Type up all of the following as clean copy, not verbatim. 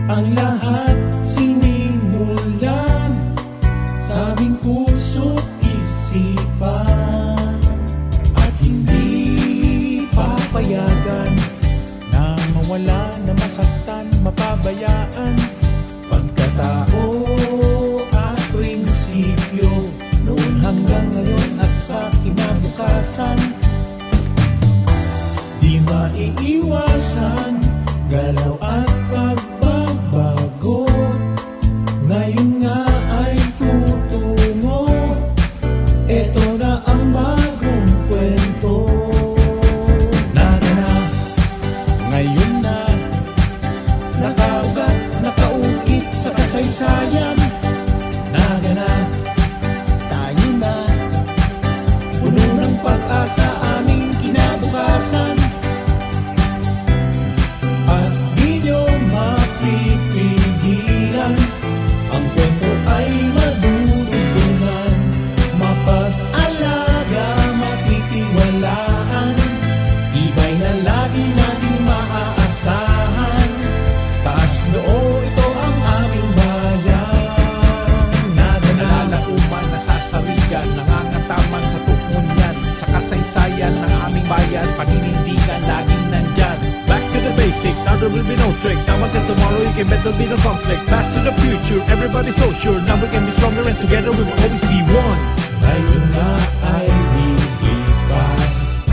Ang lahat sinimulan sa aming puso't isipan, at hindi papayagan na mawala, na masaktan, mapabayaan. Pagkatao at prinsipyo, noon hanggang ngayon at sa kinabukasan, di maiiwasan galaw at pagbabago. Ngayon nga ay tutungo, eto na ang bagong kwento. Naga na, ngayon na, nakaugat, nakaukit sa kasaysayan. Naga na, tayo na, puno ng pag-asa aming kinabukasan. At di nyo mapipigilan, ang kwento ay madudugtungan, mapag-alaga, matitiwalaan, tibay na lagi nating maaasahan. Taas noo, ito ang aming bayan. Nalalauman, nasasarigan, nangangataman sa tukunyan, sa kasaysayan ng aming bayan, paninindigan laging nandyan. Back to the basic, now there will be no tricks. Now until tomorrow you can bet there'll be no conflict. Fast to the future, everybody's so sure. Now we can be stronger and together we will always be one. Ngayon na ay lilipas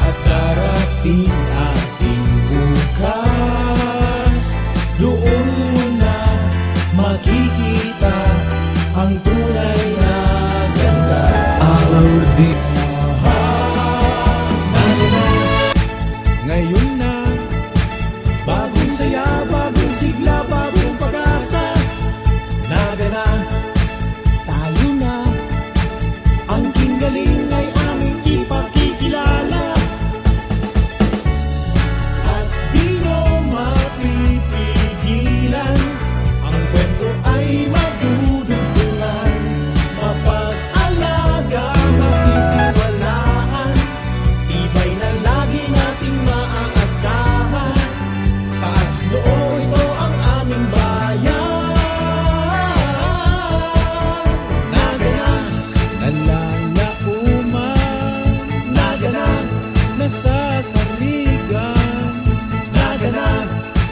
at darating ating bukas. Doon mo na makikita ang tunay na ganda. Ngayon na, bagong saya, bagong sigla, bagong pag-asa. Naga na, tayo na, ang kinggaling ay aming ipakikilala. At di nyo mapipigilan, ang kwento ay madudugtungan, mapag-alaga, matitiwalaan, tibay na lagi nating maaasahan. Taas noo, ito ang aming bayan. Naga na, nalalauman, naga na, nasasaligan, naga na,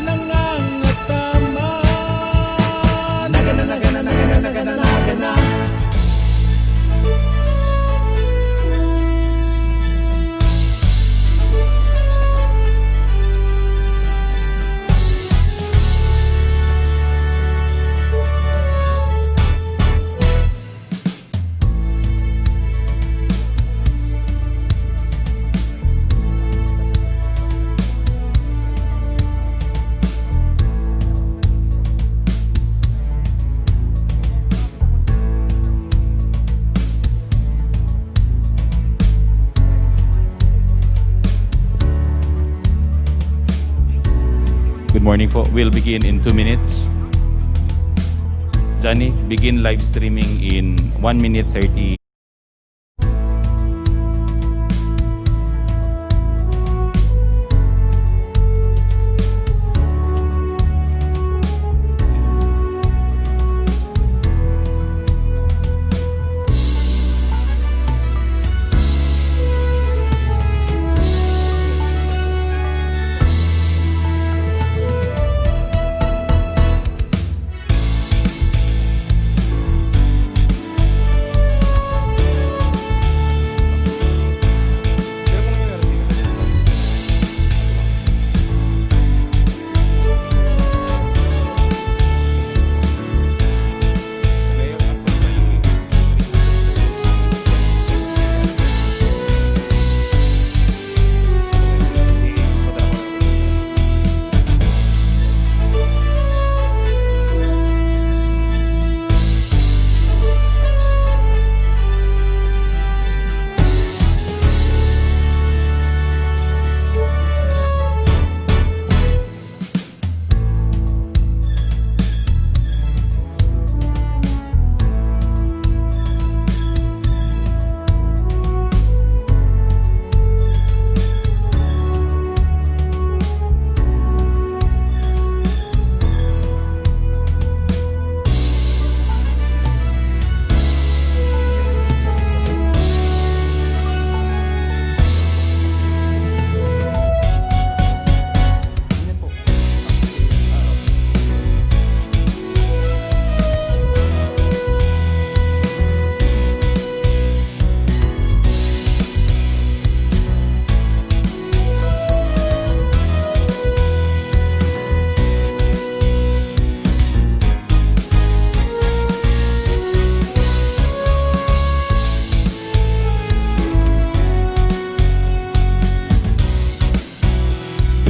nangangataman, naga na, naga na, naga na, naga na, naga na. Good morning po. We'll begin in 2 minutes. Johnny, begin live streaming in 1 minute 30.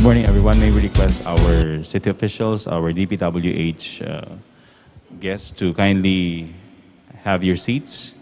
Good morning, everyone. May we request our city officials, our DPWH guests to kindly have your seats.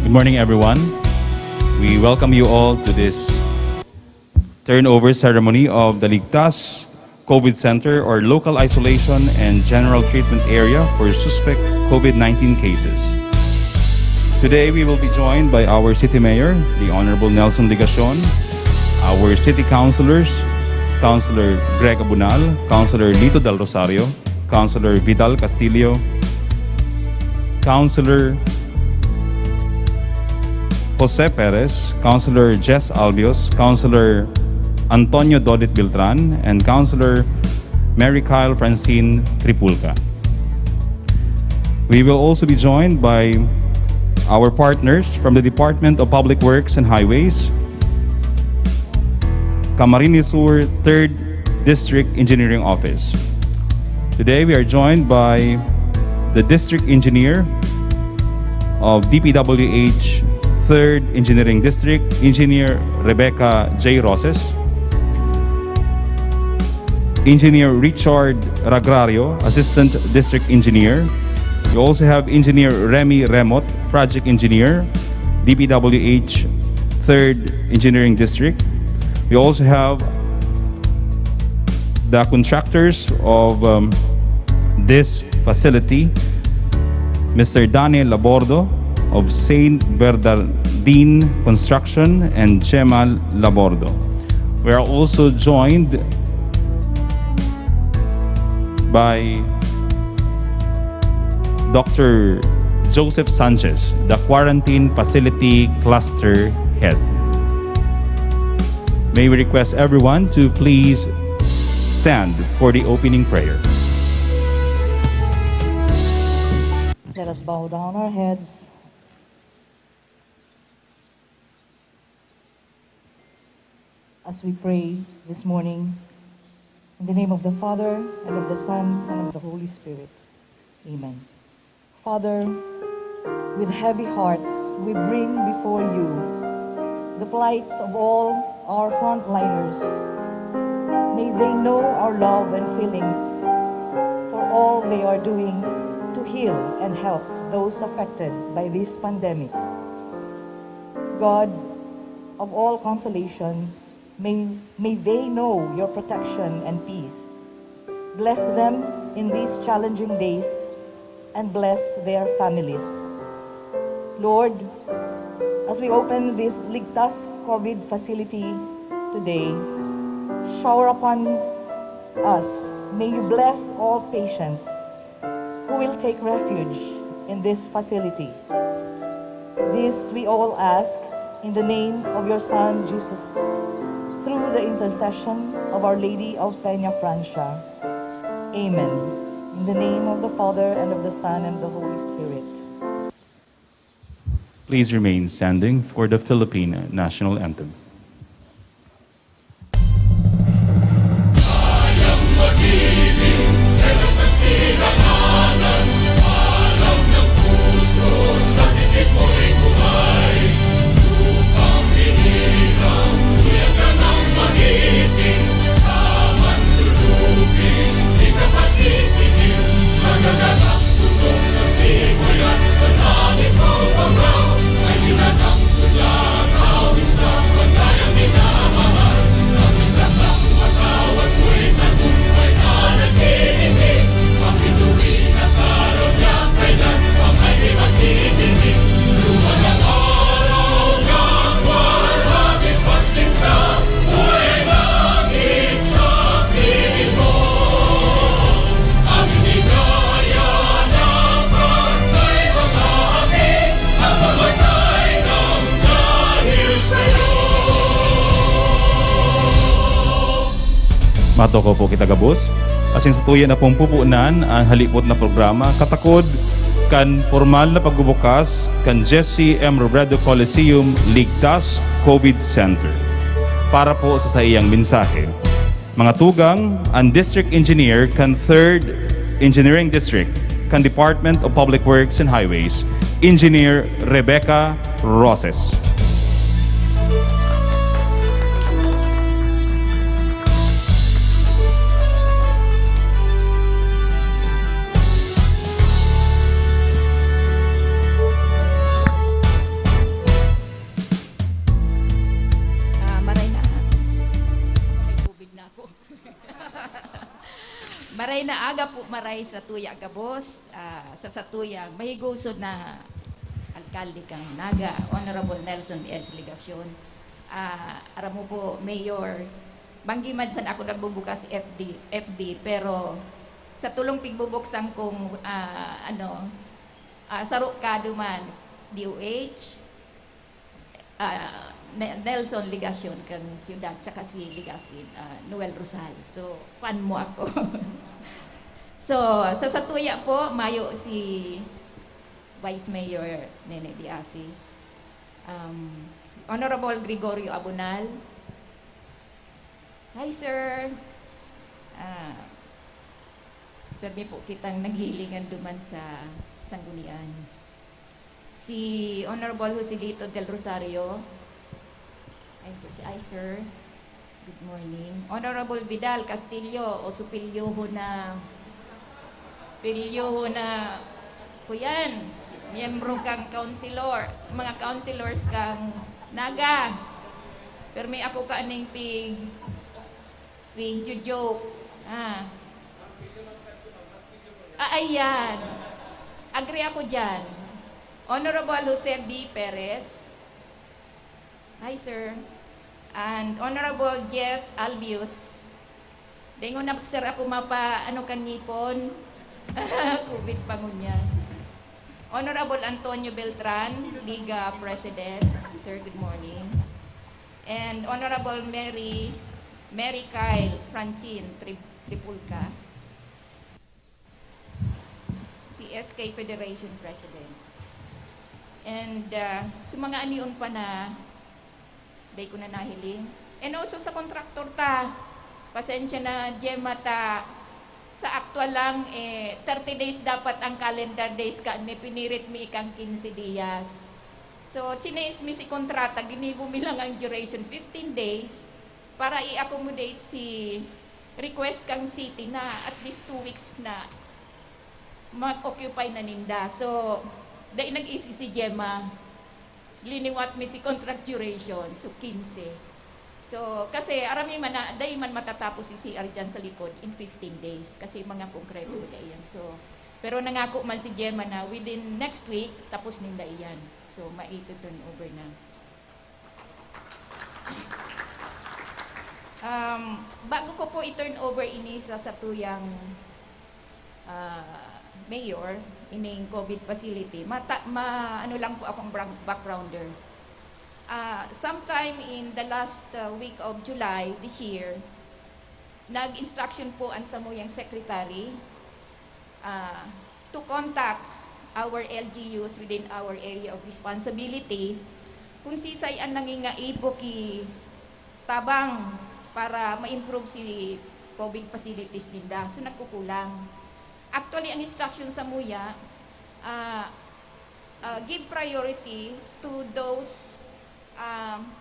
Good morning, everyone. We welcome you all to this turnover ceremony of the Ligtas COVID Center or Local Isolation and General Treatment Area for suspect COVID-19 cases. Today, we will be joined by our City Mayor, the Honorable Nelson Ligacion, our City Councilors, Councilor Greg Abunal, Councilor Lito Del Rosario, Councilor Vidal Castillo, Councilor Jose Perez, Councilor Jess Albios, Councilor Antonio Dodit Beltran, and Councilor Mary Kyle Francine Tripulca. We will also be joined by our partners from the Department of Public Works and Highways, Camarines Sur 3rd District Engineering Office. Today we are joined by the District Engineer of DPWH 3rd Engineering District, Engineer Rebecca J. Roses, Engineer Richard Ragrario, Assistant District Engineer. We also have Engineer Remy Remot, Project Engineer, DPWH 3rd Engineering District. We also have the contractors of this facility, Mr. Daniel Labordo of Saint Bernardine Construction and Chemal Labordo. We are also joined by Dr. Joseph Sanchez, the Quarantine Facility Cluster Head. May we request everyone to please stand for the opening prayer. Let us bow down our heads. As we pray this morning, in the name of the Father, and of the Son, and of the Holy Spirit. Amen. Father, with heavy hearts, we bring before you the plight of all our frontliners. May they know our love and feelings for all they are doing to heal and help those affected by this pandemic. God of all consolation, may they know your protection and peace. Bless them in these challenging days and bless their families. Lord, as we open this Ligtas COVID facility today, shower upon us. May you bless all patients who will take refuge in this facility. This we all ask in the name of your Son, Jesus, through the intercession of Our Lady of Peña Francia. Amen. In the name of the Father, and of the Son, and the Holy Spirit. Please remain standing for the Philippine National Anthem. Matoko po kita gabos. Asin sa tuya na pong pupunan ang halipot na programa katakod kan formal na pagbubukas kan Jesse M. Robredo Coliseum Ligtas COVID Center. Para po sa iyang mensahe. Mga tugang, ang District Engineer kan 3rd Engineering District kan Department of Public Works and Highways, Engineer Rebecca Roses. Maray na aga po maray sa tuya gabos, sa satuyang mahigusod na alkalde kang Naga, Honorable Nelson S. Ligacion. Aram mo po, Mayor, banggiman san ako nagbubukas FB, pero sa tulong pigbubuksan kong sarok ka duman, DOH, Nelson Ligacion kang siyudad sa kasi Ligaskin, Noel Rosal. So, fan mo ako. So, sa satuya po, mayo si Vice Mayor Nene Diasis, Honorable Gregorio Abunal. Hi, sir. Permi po kitang naghilingan duman sa Sanggunian. Si Honorable Joselito del Rosario. Hi, sir. Good morning. Honorable Vidal Castillo o Supilyo na kuyan, miyembro kang councilor, mga councilors kang Naga. Pero may ako ka aning pig joke. Ayan. Agree ako dyan. Honorable Jose B. Perez. Hi, sir. And Honorable Jess Albius. Dengo na sir ako mapa ano kan ngipon. COVID pangunyan. Honorable Antonio Beltran, Liga President. Sir, good morning. And Honorable Mary Kyle Francine Tripulca, CSK Federation President. And sa mga anion pa na bay ko na nahiling. And also sa kontraktor ta, pasensya na Gemma ta, sa actual lang 30 days dapat ang calendar days ka ni pinirit mi ikang 15 dias. So chines mi si kontrata ginibo mi lang ang duration 15 days para i-accommodate si request kang city na at least 2 weeks na mag-occupy na ninda. So dahil nag-isi si Gemma, liniwat mi si contract duration, so 15. So, kasi arami man na, dahil man matatapos si CR dyan sa likod in 15 days. Kasi mga konkreto na iyan. So, pero nangako man si Gemma na within next week, tapos ninda iyan. So, turn over na. Bago ko po i-turn over ini sa satuyang mayor, ining COVID facility, ano lang po akong backgrounder. Sometime in the last week of July this year, nag-instruction po ang samuyang secretary to contact our LGUs within our area of responsibility kung sisay ang nangingaibo ki tabang para ma-improve si COVID facilities ninda. So nagkukulang. Actually, ang instruction sa MUYA, give priority to those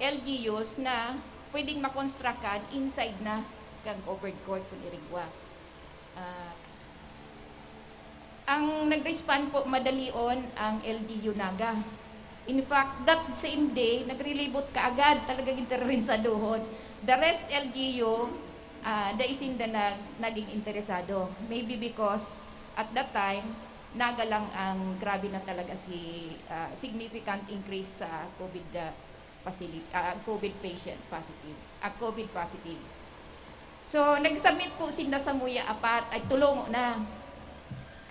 LGUs na pwedeng makonstrukan inside na kang covered court kung irigwa. Ang nag-respond po madalion ang LGU Naga. In fact, that same day, nag-relibot ka agad, talagang rin sa dohon. The rest LGU, daisin na naging interesado. Maybe because at that time, Naga lang ang grabe na talaga si significant increase sa COVID COVID patient positive, COVID positive. So, nag-submit po sinda sa MUYA apat, ay tulong na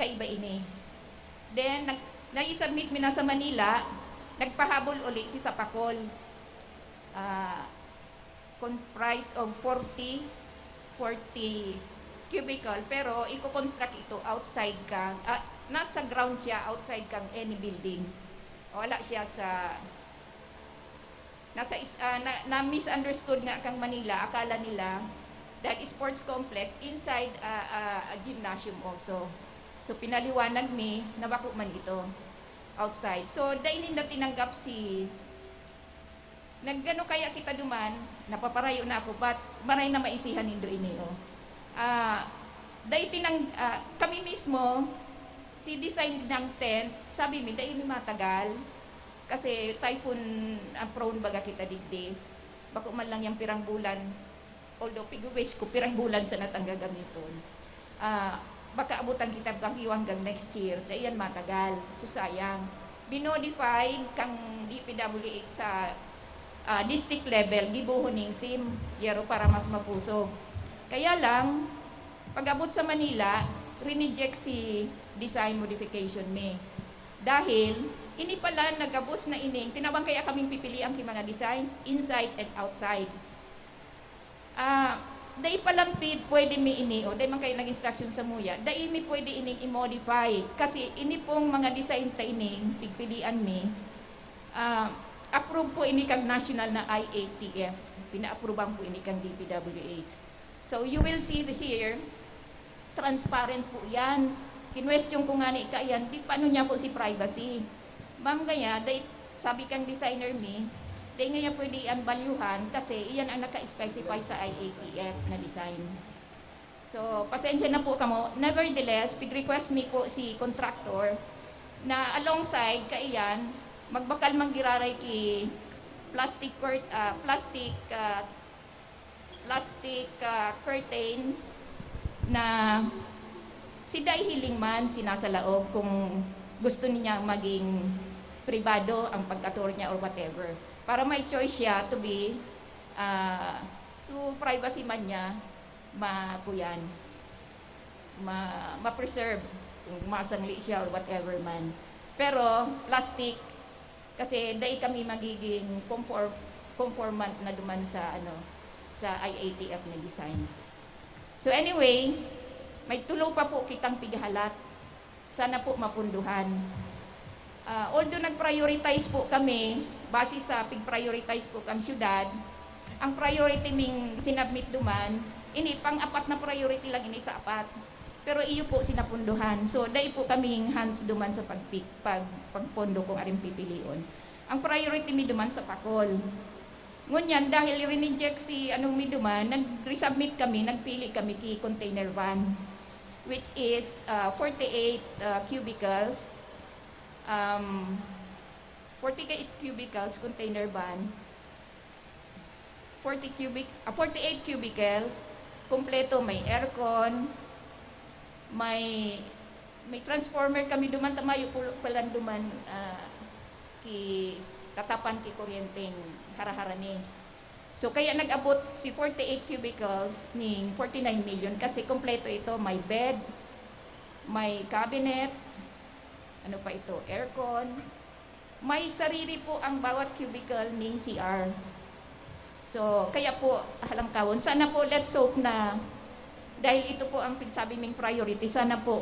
kaiba ini. Then, nag-submit mi na sa Manila, nagpahabol uli si Sapakol. Comprise of 40 cubicle, pero i-construct ito outside kang, nasa ground siya, outside kang any building. Wala siya sa, na-misunderstood nga kang Manila, akala nila that sports complex inside a gymnasium also. So pinaliwanag mi, nabako man ito, outside. So dahil na tinanggap si, naggano kaya kita duman, napaparayo na ako, but maray na maisihan nindo ini. Dahil kami mismo, si design ng tent, sabi mi, dahil ni matagal, kasi typhoon prone baga kita digdi. Bako man lang yung pirang bulan, although pig-wish ko, pirang bulan sa natang gagamiton. Baka abutan kita bagyo hanggang next year, dahil yan matagal, so sayang. Binodify kang DPWH sa district level, gibuhuning SIM, yero para mas mapusog. Kaya lang, pag-abot sa Manila, rineject si design modification me. Dahil, ini pala nagabos na ining, tinawang kaya kaming pipili ang mga designs, inside and outside. Dahil palampid, pwede mi ini, o dahil man kayo nag-instruction sa MUYA, dahil mi pwede ining i-modify. Kasi ini pong mga design ta ining, pigpilian mi, approve po ini kang national na IATF. Pina-approvean po ini kang DPWH. So you will see here, transparent po yan. Kinwestiyon ko nga ni yan, di paano niya po si privacy. Ma'am gaya, sabi kang designer mi, di nga pwede yan valuehan kasi iyan ang naka-specify sa IATF na design. So, pasensya na po kamo. Nevertheless, pig-request mi po si contractor na alongside kaiyan, magbakal manggiraray ki plastic curtain na si day hiling man sinasalaog kung gusto niya maging pribado ang pagkatur niya or whatever. Para may choice siya to be so privacy man niya kuyan, ma-preserve kung masangli siya or whatever man. Pero plastic kasi dahil kami magiging conformant na duman sa sa IATF na design. So anyway, may tulo pa po kitang pighalat. Sana po mapunduhan. Although nag-prioritize po kami, base sa pig-prioritize po kang syudad, ang priority ming sinabmit duman, ini pang-apat na priority lang ini sa apat. Pero iyo po sinapunduhan. So dahil po kaming hands duman sa pagpondo kung aring pipilion. Ang priority mi duman sa Pakol. Ngunyan, dahil rineject si mi duman, nag-resubmit kami, nagpili kami ki container van, which is 48 cubicles, 48 cubicles container van, 48 cubicles, kompleto, may aircon, may transformer kami duman, tamayo palan duman, tatapan ki kuryenteng hara-harani. So kaya nag-abot si 48 cubicles ning 49 million kasi kompleto ito, may bed, may cabinet, ano pa ito, aircon, may sarili po ang bawat cubicle ning CR. So kaya po halangkawon, sana po let's hope na dahil ito po ang pigsabi ming priority, sana po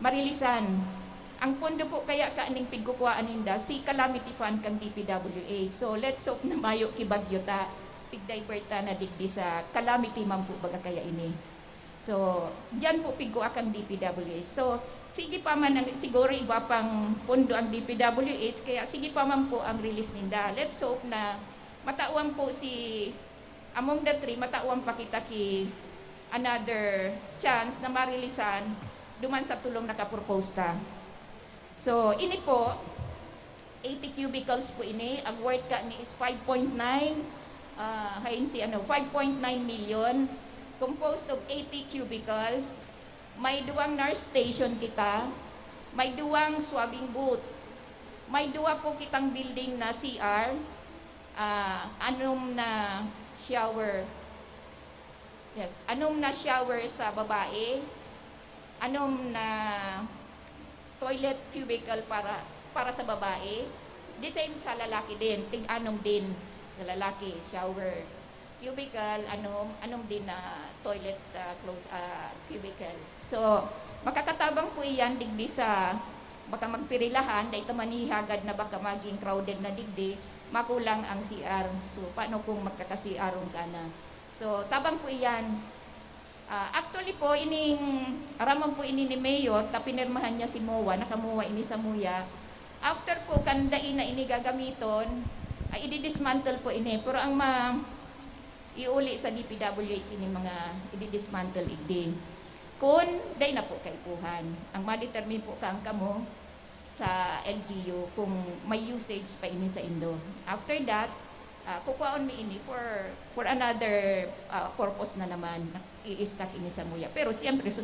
marilisan. Ang pondo po kaya kaaning pigkukuhaan ninda si Calamity Fund kang DPWH. So let's hope na mayo kibagyo ta pigdiverta na digdi sa calamity man po baga kaya ini. So diyan po pigkuha kang DPWH. So sige pa man siguro iba pang pondo ang DPWH kaya sige pa man po ang release ninda. Let's hope na matauan po si among the three, matauan pa kita ki another chance na marilisan duman sa tulong nakapropose ta. So, ini po, 80 cubicles po ini, ang worth ka ni is 5.9, 5.9 million, composed of 80 cubicles, may duwang nurse station kita, may duwang swabbing booth, may duwa po kitang building na CR, anom na shower, anom na shower sa babae, anom na toilet cubicle para sa babae. The same sa lalaki din, tig-anom din sa lalaki, shower cubicle, anom din na toilet cubicle. So, makakatabang po iyan digdi sa baka magpirilahan, dahil manihagad na baka maging crowded na digdi, makulang ang CR. So, paano kung magkaka-CR ka na? So, tabang po iyan. Actually po, araman po ini ni Mayor, tapinirmahan niya si MOA, nakamuha ini sa MUYA. After po, kandain na ini gagamiton, ay i-dismantle po ini. Pero ang iuli sa DPWH ini mga i-dismantle igdi. Kung day na po kay kuhan, ang ma-determine po kang kamo sa LGU kung may usage pa ini sa Indo. After that, kukuhaon mi ini for another purpose na naman, i-stack ini sa MUYA. Pero siyempre, so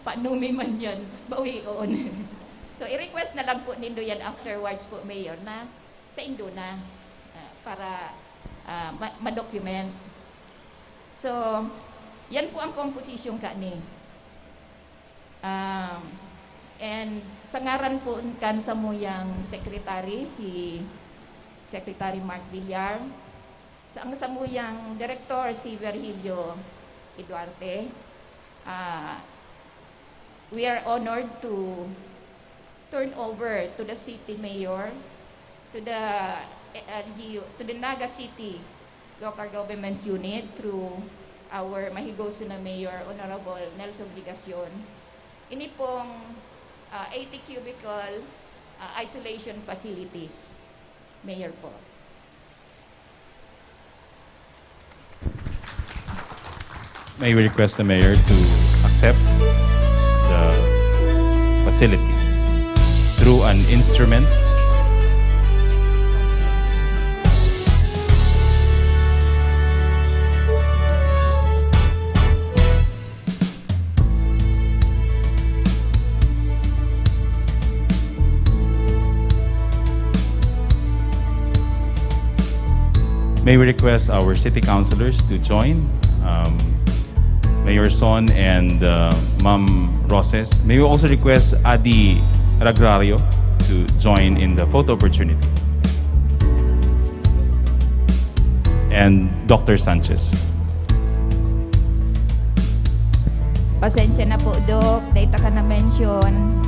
paano mi man yan, bawion. So, i-request na lang po nindo yan afterwards po, Mayor, na sa Indo na para ma-document. So, yan po ang composition ka ni. And sa ngaran po kan sa MUYAng secretary, si Secretary Mark Villar, sa MUYAng director, si Virgilio Eduarte. We are honored to turn over to the city mayor, to the LGU, to the Naga City Local Government Unit through our mahigoso na Mayor, Honorable Nelson Ligacion. Ini pong 80 cubicle isolation facilities. Mayor po. May we request the Mayor to accept the facility through an instrument may we request our city councilors to join, Mayor Son and Ma'am Roses. May we also request Adi Ragrario to join in the photo opportunity. And Dr. Sanchez. Pasensya na po, Doc. Data ka na-mention.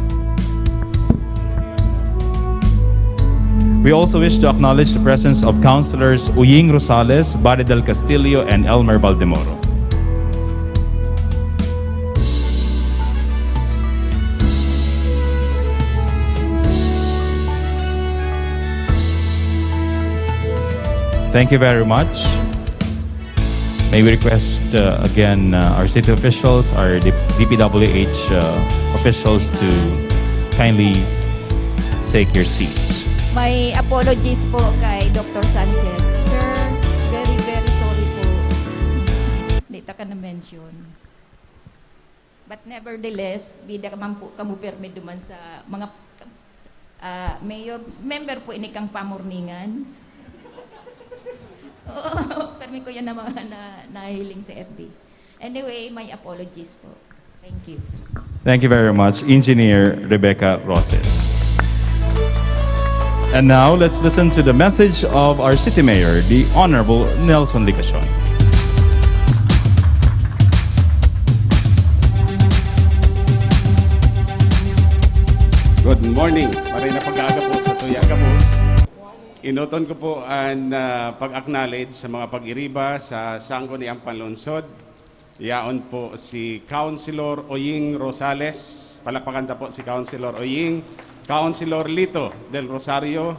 We also wish to acknowledge the presence of Councilors Uying Rosales, Barry del Castillo, and Elmer Baldemoro. Thank you very much. May we request again our city officials, our DPWH officials to kindly take your seats. May apologies po kay Dr. Sanchez. Sir, very, very sorry po. Data ka na-mention. But nevertheless, bida ka man po kamupirme duman sa mga mayor, member po ini kang pamorningan. Oh, permi ko yan na mga nahiling sa FB. Anyway, my apologies po. Thank you. Thank you very much, Engineer Rebecca Roses. And now, let's listen to the message of our City Mayor, the Honorable Nelson Licacion. Good morning. Maray na pag-aga po sa Tuya Gabos. Inuton ko po ang pag-acknowledge sa mga pag-iriba sa Sangguniang Panlunsod. Yaon po si Councilor Uying Rosales. Palakpakan po si Councilor Uying. Councilor Lito del Rosario.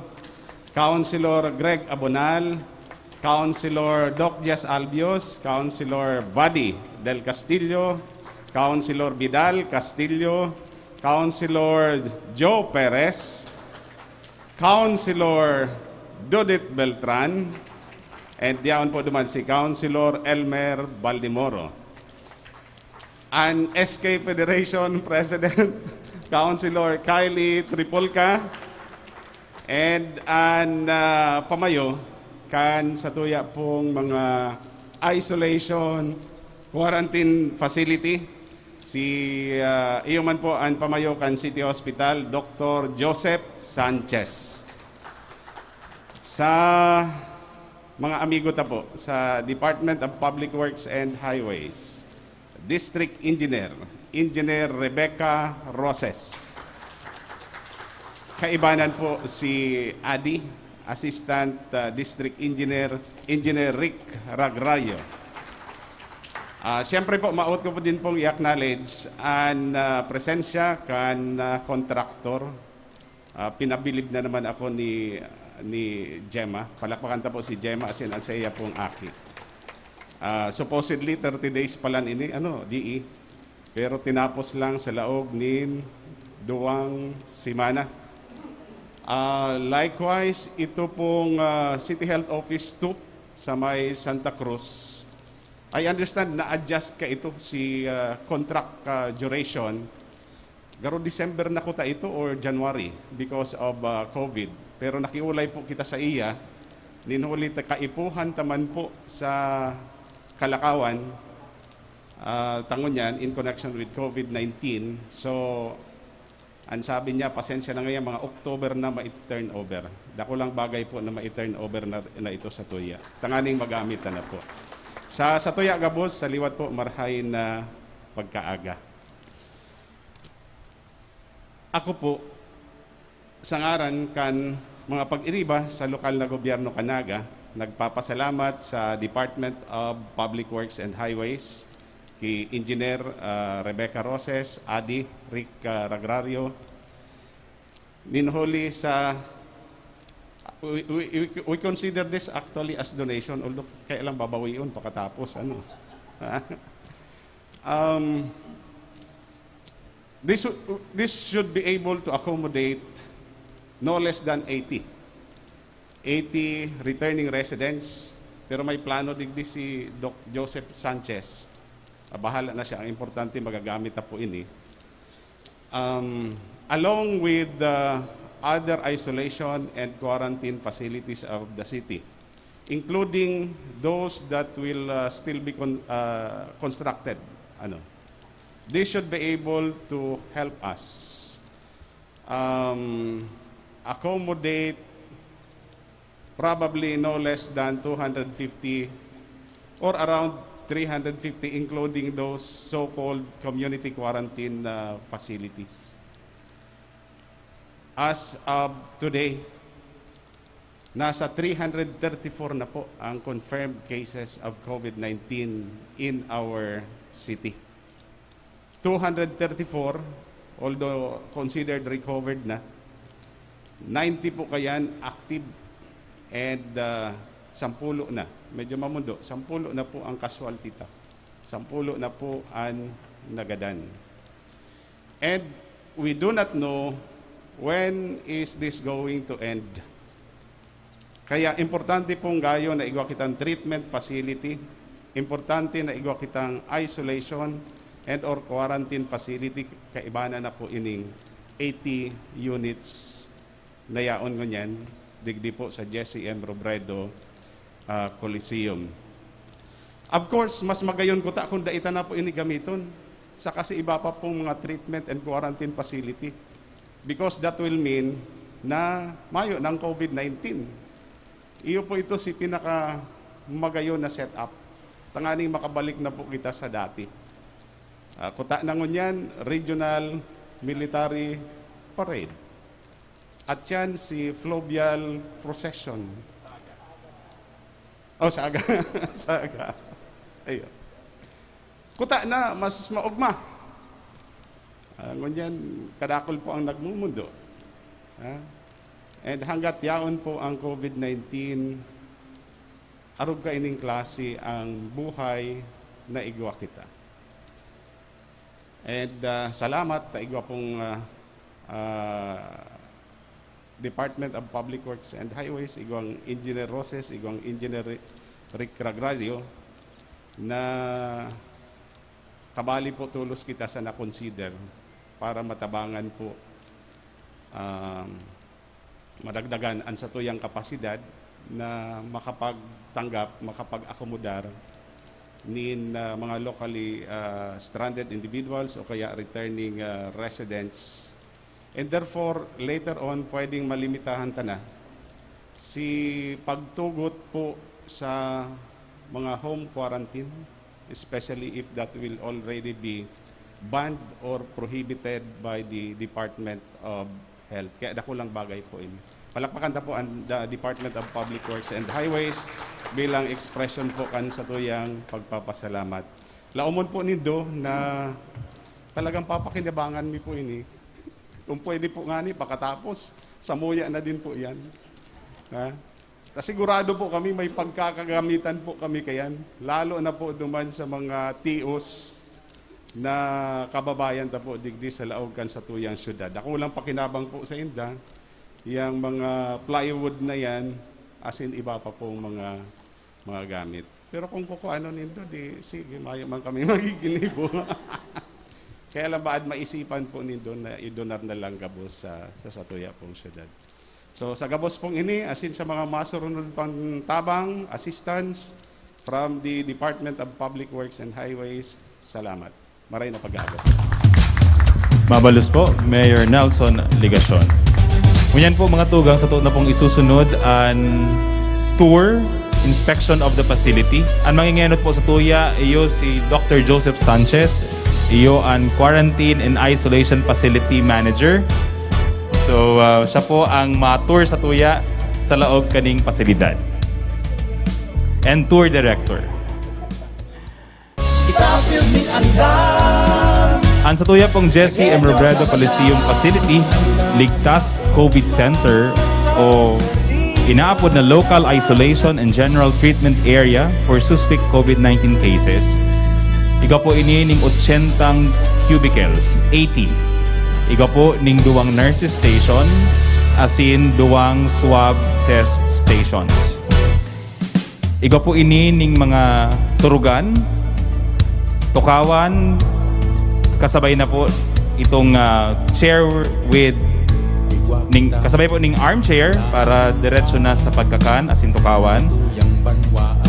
Councilor Greg Abonal. Councilor Doc Diaz Albios. Councilor Buddy del Castillo. Councilor Vidal Castillo. Councilor Joe Perez. Councilor Dudit Beltran, and diyan po duman si Councilor Elmer Baldemoro. An SK Federation President, Councilor Kylie Tripolca, and an pamayo kan sa tuya pong mga isolation quarantine facility. Si iyo man po ang pamayo kan City Hospital, Dr. Joseph Sanchez. Sa mga amigo ta po sa Department of Public Works and Highways, District Engineer, Engineer Rebecca Roses. Kaibanan po si Adi, Assistant District Engineer, Engineer Rick Ragrario. Siyempre po, maot ko po din pong i-acknowledge ang presensya kan contractor. Pinabilib na naman ako ni Gemma. Palakpakan ta po si Gemma as in ang saya pong aki. Supposedly 30 days pala ini DE. Pero tinapos lang sa laog ni 2 semana. Likewise, ito pong City Health Office 2 sa may Santa Cruz. I understand na-adjust ka ito si contract duration. Garo December na ko ta ito or January because of COVID. Pero nakiulay po kita sa iya, ninhuli kaipuhan taman po sa Kalakawan, tangon yan, in connection with COVID-19. So, ang sabi niya, pasensya na ngayon, mga October na ma-turn over. Dako lang bagay po na ma-turn over na ito sa tuya. Tanganing magamit na po. Sa tuya, Gabos, sa liwat po, marhay na pagkaaga. Ako po, sa ngaran kan mga pag-iriba sa lokal na gobyerno Naga, nagpapasalamat sa Department of Public Works and Highways, kay Engineer Rebecca Roses, Adi, Rick Ragrario, ninhuli sa, we consider this actually as donation, although kailang babawiin pagkatapos, This should be able to accommodate no less than 80 returning residents. Pero may plano digdi si Doc Joseph Sanchez. Bahala na siya. Ang importante magagamit na po ini. Along with the other isolation and quarantine facilities of the city. including those that will still be constructed. This should be able to help us accommodate probably no less than 250 or around 350, including those so-called community quarantine facilities. As of today, nasa 334 na po ang confirmed cases of COVID-19 in our city. 234, although considered recovered na, 90 po kayan active, and 10 na, medyo mamundo, 10 na po ang casualty ta. 10 na po ang nagadan. And we do not know when is this going to end. Kaya importante pong gayo na igwa kitang treatment facility, importante na igwa kitang isolation and or quarantine facility, kaibana na po ining 80 units na yaon ngunyan, digdi po sa Jesse M. Robredo Coliseum. Of course, mas magayon ko ta kung daita na po ini gamiton sa kasi iba pa pong mga treatment and quarantine facility, because that will mean na mayo ng COVID-19. Iyo po ito si pinaka magayon na setup. Tanganing makabalik na po kita sa dati. Kuta na ngunyan, Regional Military Parade. At yan si Fluvial Procession. Oh, Saga. Saga. Ayun. Kuta na, mas maugma. Ngunyan, kadakol po ang nagmumundo. And hanggat yaon po ang COVID-19, arog ka ining klase ang buhay na igwa kita. And salamat ta igwa pong Department of Public Works and Highways, igwang Engineer Roses, igwang Engineer Rick Ragrario, na kabali po tulos kita sa na-consider para matabangan po madagdagan ang sa tuyang kapasidad na makapagtanggap, makapag-akomodar nin mga locally stranded individuals o kaya returning residents. And therefore, later on, pwedeng malimitahan ta na si pagtugot po sa mga home quarantine, especially if that will already be banned or prohibited by the Department of Health. Kaya dako lang bagay po ini. Palakpakan ta po ang Department of Public Works and Highways bilang expression po kan sa tuyang pagpapasalamat. Laumon po nindo na talagang papakinabangan mi po ini. Kung pwede po nga ni pakatapos, samuya na din po yan. Sigurado po kami may pagkakagamitan po kami kayan. Lalo na po duman sa mga TOs na kababayan ta po digdi sa laog kan sa tuyang syudad. Ako lang pakinabang po sa inda, yang mga plywood na yan, as in iba pa pong mga gamit. Pero kung kukuano nindo, di sige, mayo man kami magiginibo. Kaya lang baad maisipan po nindo na idonar na lang gabos sa satuya pong syudad. So sa gabos pong ini, asin sa mga masurunod pang tabang, assistance from the Department of Public Works and Highways, salamat. Maray na pag-aabot. Mabalos po, Mayor Nelson Ligacion. Ngunyan po mga tugang sa tuot na pong isusunod ang tour, inspection of the facility. Ang mangingenot po sa tuya, iyo si Dr. Joseph Sanchez, iyo ang Quarantine and Isolation Facility Manager. So, siya po ang ma-tour sa tuya sa laog kaning pasilidad. And Tour Director. Ang sa tuya pong Jesse M. Robredo Coliseum Facility, Ligtas COVID Center o inaapod na Local Isolation and General Treatment Area for Suspect COVID-19 Cases. Iga po ini ning 80 cubicles, 80. Iga po ning duwang nurses stations, asin duwang swab test stations. Iga po ini ning mga turugan, tukawan, kasabay na po itong chair with kasabay po ning armchair para diretso na sa pagkakan asin tukawan.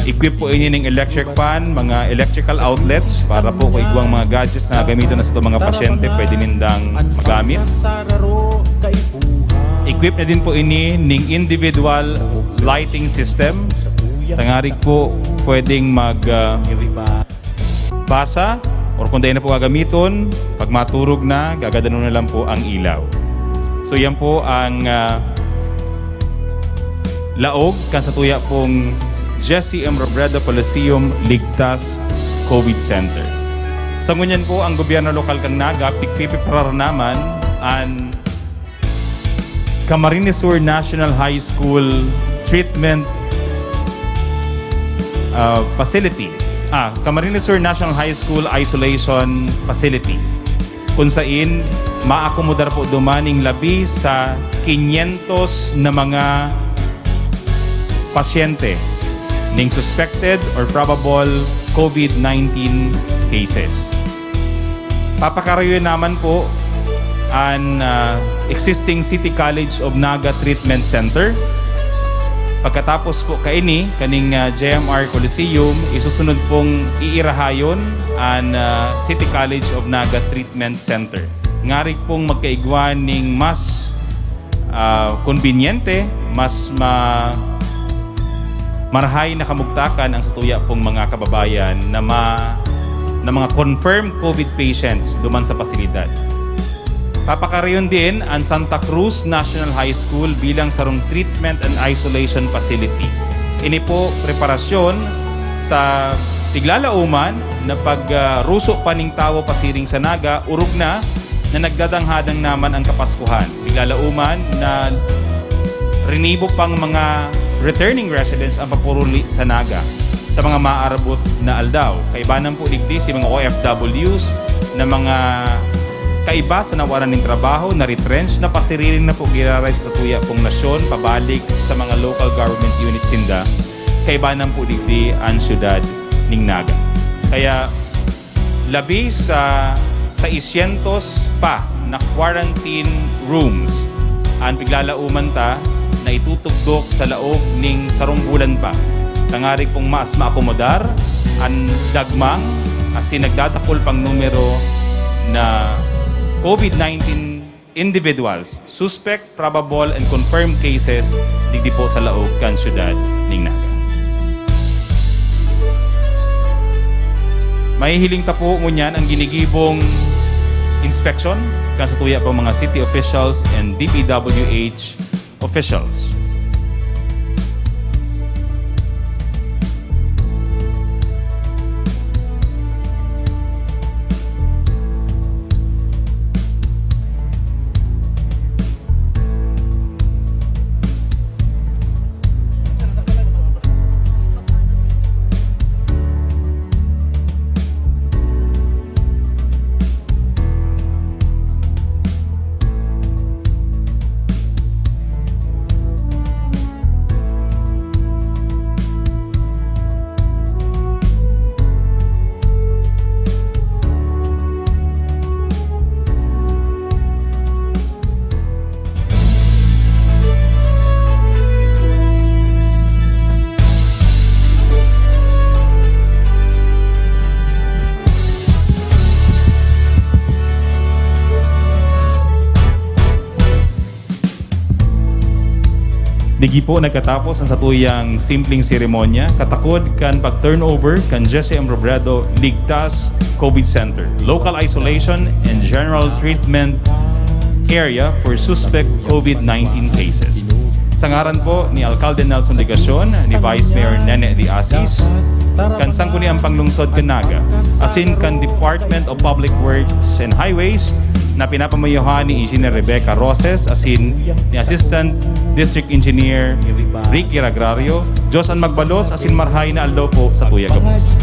Equip po ini ng electric fan, mga electrical outlets para po kung igwang mga gadgets na gamitin na sa itong mga pasyente pwede nindang magamit. Equip na din po ini ng individual lighting system. Tangarig po pwedeng basa or kung dahil na po gagamiton, pag maturog na, gagadanon na lang po ang ilaw. So yan po ang laog kan sa tuya pong Jesse M. Robredo Coliseum Ligtas COVID Center. Sa ngunyan po ang gobyerno lokal kang Naga, pikpipiparar naman ang Camarines Sur National High School Treatment Facility. Camarines Sur National High School Isolation Facility. Kung saan maakomodar po dumaning labi sa 500 na mga pasyente ning suspected or probable COVID-19 cases. Papakarayuin naman po ang existing City College of Naga Treatment Center. Pagkatapos po kaini, kaning JMR Coliseum, isusunod pong iirahayon ang City College of Naga Treatment Center. Ngarik pong magkaigwan ning mas konbinyente, mas marahay na kamugtakan ang satuya pong mga kababayan na mga confirmed COVID patients duman sa pasilidad. Papakarayon din ang Santa Cruz National High School bilang sarong treatment and isolation facility. Ini po preparasyon sa tiglalauman na pagruso pa ning tawo pasiring sa Naga, urog na nagdadanghadang naman ang Kapaskuhan. Tiglalauman na rinibo pang mga returning residents ang papuruli sa Naga sa mga maaarabot na aldaw. Kaibanan po digdi si mga OFWs na mga kaiba sa nawaran ng trabaho, na retrench, na pasiriling na po giraray sa tuya pong nasyon, pabalik sa mga local government units sinda, kaibanan po digdi ang syudad ning Naga. Kaya labi sa 600 pa na quarantine rooms ang piglalauman ta na itutugdok sa laog ning sarong bulan pa. Tangarig pong mas maakomodar ang dagmang asin nagdatakol pang numero na COVID-19 individuals, suspect, probable, and confirmed cases digdi po sa laog kan syudad ning Naga. Mahihiling tapo ngunyan ang ginigibong inspection kan sa tuya po mga city officials and DPWH officials. Digi po nagkatapos ang satuyang simpleng seremonya, katakod kan pag-turnover kan Jesse M. Robredo Ligtas COVID Center, Local Isolation and General Treatment Area for Suspect COVID-19 Cases. Sa ngaran po ni Alcalde Nelson Legacion, ni Vice Mayor Nene de Asis, kan sangguni ang panglungsod kan Naga, asin kan Department of Public Works and Highways, na pinapamayuhan ni Engineer Rebecca Roses, asin ni Assistant District Engineer Ricky Ragrario, Diyos ang magbalos, asin marhay na aldaw po sa Tuya Gabos.